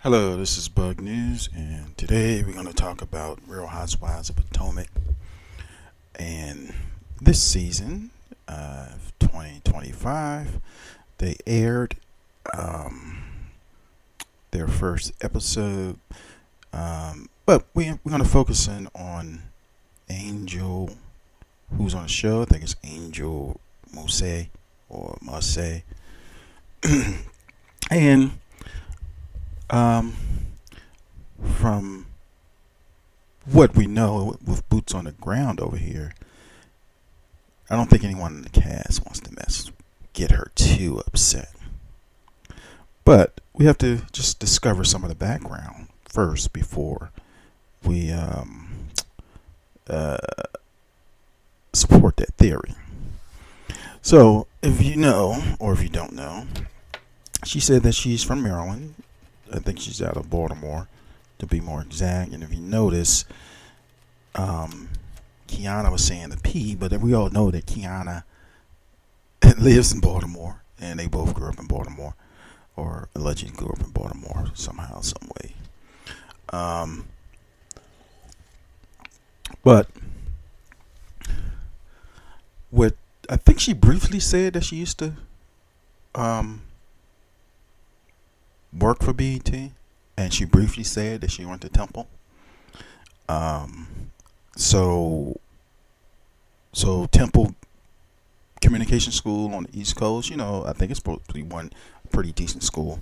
Hello, this is Bug News, and today we're going to talk about Real Housewives of Potomac. And this season of 2025, they aired um, their first episode, but we're going to focus in on Angel, who's on the show. I think it's Angel Mose or Mose. And um, from what we know with boots on the ground over here, I don't think anyone in the cast wants to get her too upset. But we have to just discover some of the background first before we uh, support that theory. So, if you know, or if you don't know, she said that she's from Maryland. I think she's out of Baltimore, to be more exact. And if you notice, Kiana was saying the P, but we all know that Kiana lives in Baltimore, and they both grew up in Baltimore, or allegedly grew up in Baltimore somehow, some way. Um, but what I think she briefly said that she used to um, work for BET, and she briefly said that she went to Temple. Um, so Temple Communication School on the East Coast, I think it's supposed to be one pretty decent school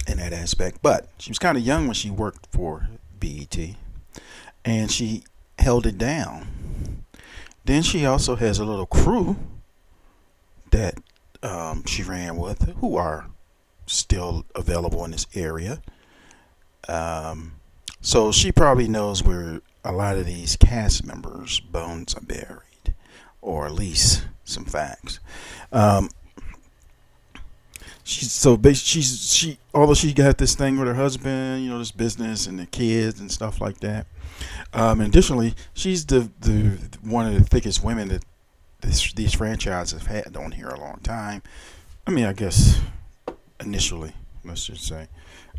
in that aspect. But she was kind of young when she worked for BET, and she held it down. Then she also has a little crew that she ran with, who are still available in this area. So she probably knows where a lot of these cast members' bones are buried, or at least some facts. Um, she although she got this thing with her husband, this business and the kids and stuff like that. Additionally, she's the one of the thickest women that these franchises have had on here a long time. I mean, I guess initially, let's just say.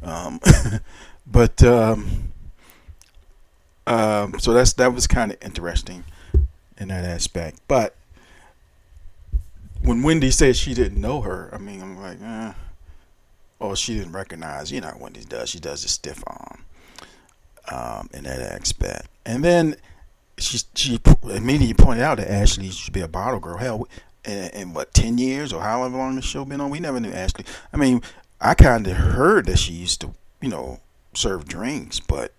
Um, but so that was kind of interesting in that aspect. But when Wendy said she didn't know her, I mean, I'm like, or she didn't recognize. You know, what Wendy does. She does a stiff arm in that aspect. And then she immediately pointed out that Ashley should be a bottle girl. Hell, in what, 10 years or however long the show been on, we never knew Ashley. I mean, I kind of heard that she used to, serve drinks, but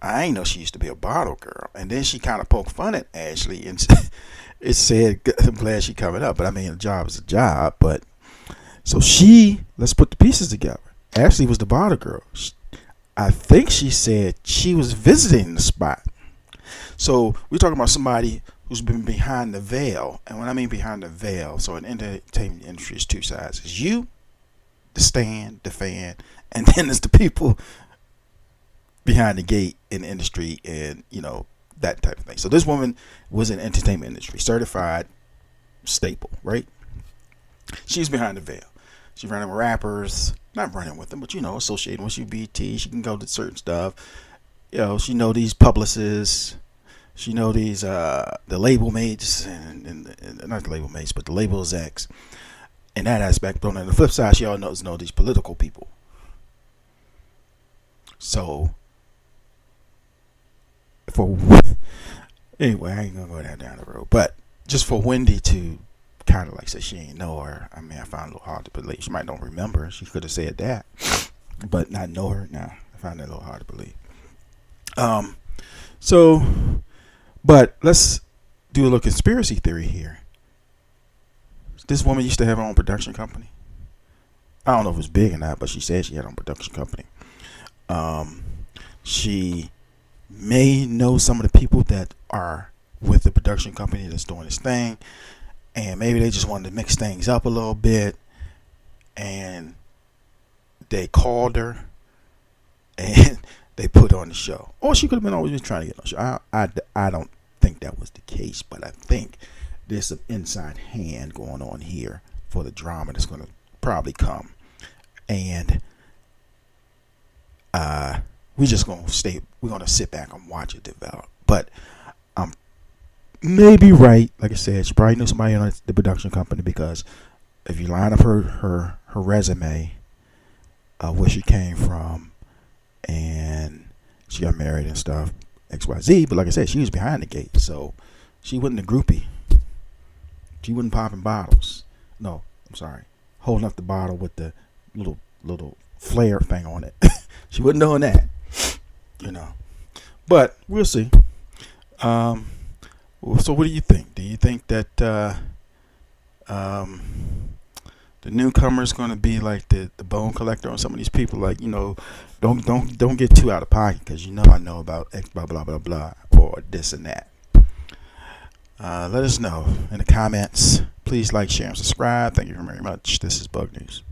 I ain't know she used to be a bottle girl. And then she kind of poked fun at Ashley and it said, I'm glad she covered up. But I mean, a job is a job. But so let's put the pieces together. Ashley was the bottle girl. I think she said she was visiting the spot. So we're talking about somebody who's been behind the veil. And when I mean behind the veil, so in entertainment industry is two sides. It's you, the stand, the fan, and then there's the people behind the gate in the industry and, that type of thing. So this woman was in entertainment industry, certified staple, right? She's behind the veil. She's running with rappers, not running with them, but, associating with UBT. She can go to certain stuff. She know these publicists. She know these the label mates and not the label mates, but the label execs. In that aspect, but on the flip side, she all knows these political people. So for anyway, I ain't gonna go down the road, but just for Wendy to kind of like say she ain't know her, I mean, I found it a little hard to believe. She might don't remember. She could have said that, but not know her. Nah, I found that a little hard to believe. So, but let's do a little conspiracy theory here. This woman used to have her own production company. I don't know if it was big or not, but she said she had her own production company. She may know some of the people that are with the production company that's doing this thing, and maybe they just wanted to mix things up a little bit, and they called her and they put her on the show. Or she could have been always been trying to get on the show. I don't think that was the case, but I think there's some inside hand going on here for the drama that's going to probably come. And we just gonna stay. We're gonna sit back and watch it develop. But I'm maybe right. Like I said, she probably knew somebody in the production company, because if you line up her resume, where she came from, and she got married and stuff, XYZ. But like I said, she was behind the gate, so she wasn't a groupie. She wasn't popping bottles. No, I'm sorry, holding up the bottle with the little flare thing on it. She wasn't doing that, you know. But we'll see. So what do you think? Do you think that the newcomer is going to be like the bone collector on some of these people? Like, don't get too out of pocket, because I know about X, blah blah blah blah, or this and that. Let us know in the comments. Please like, share, and subscribe. Thank you very much. This is Bug News.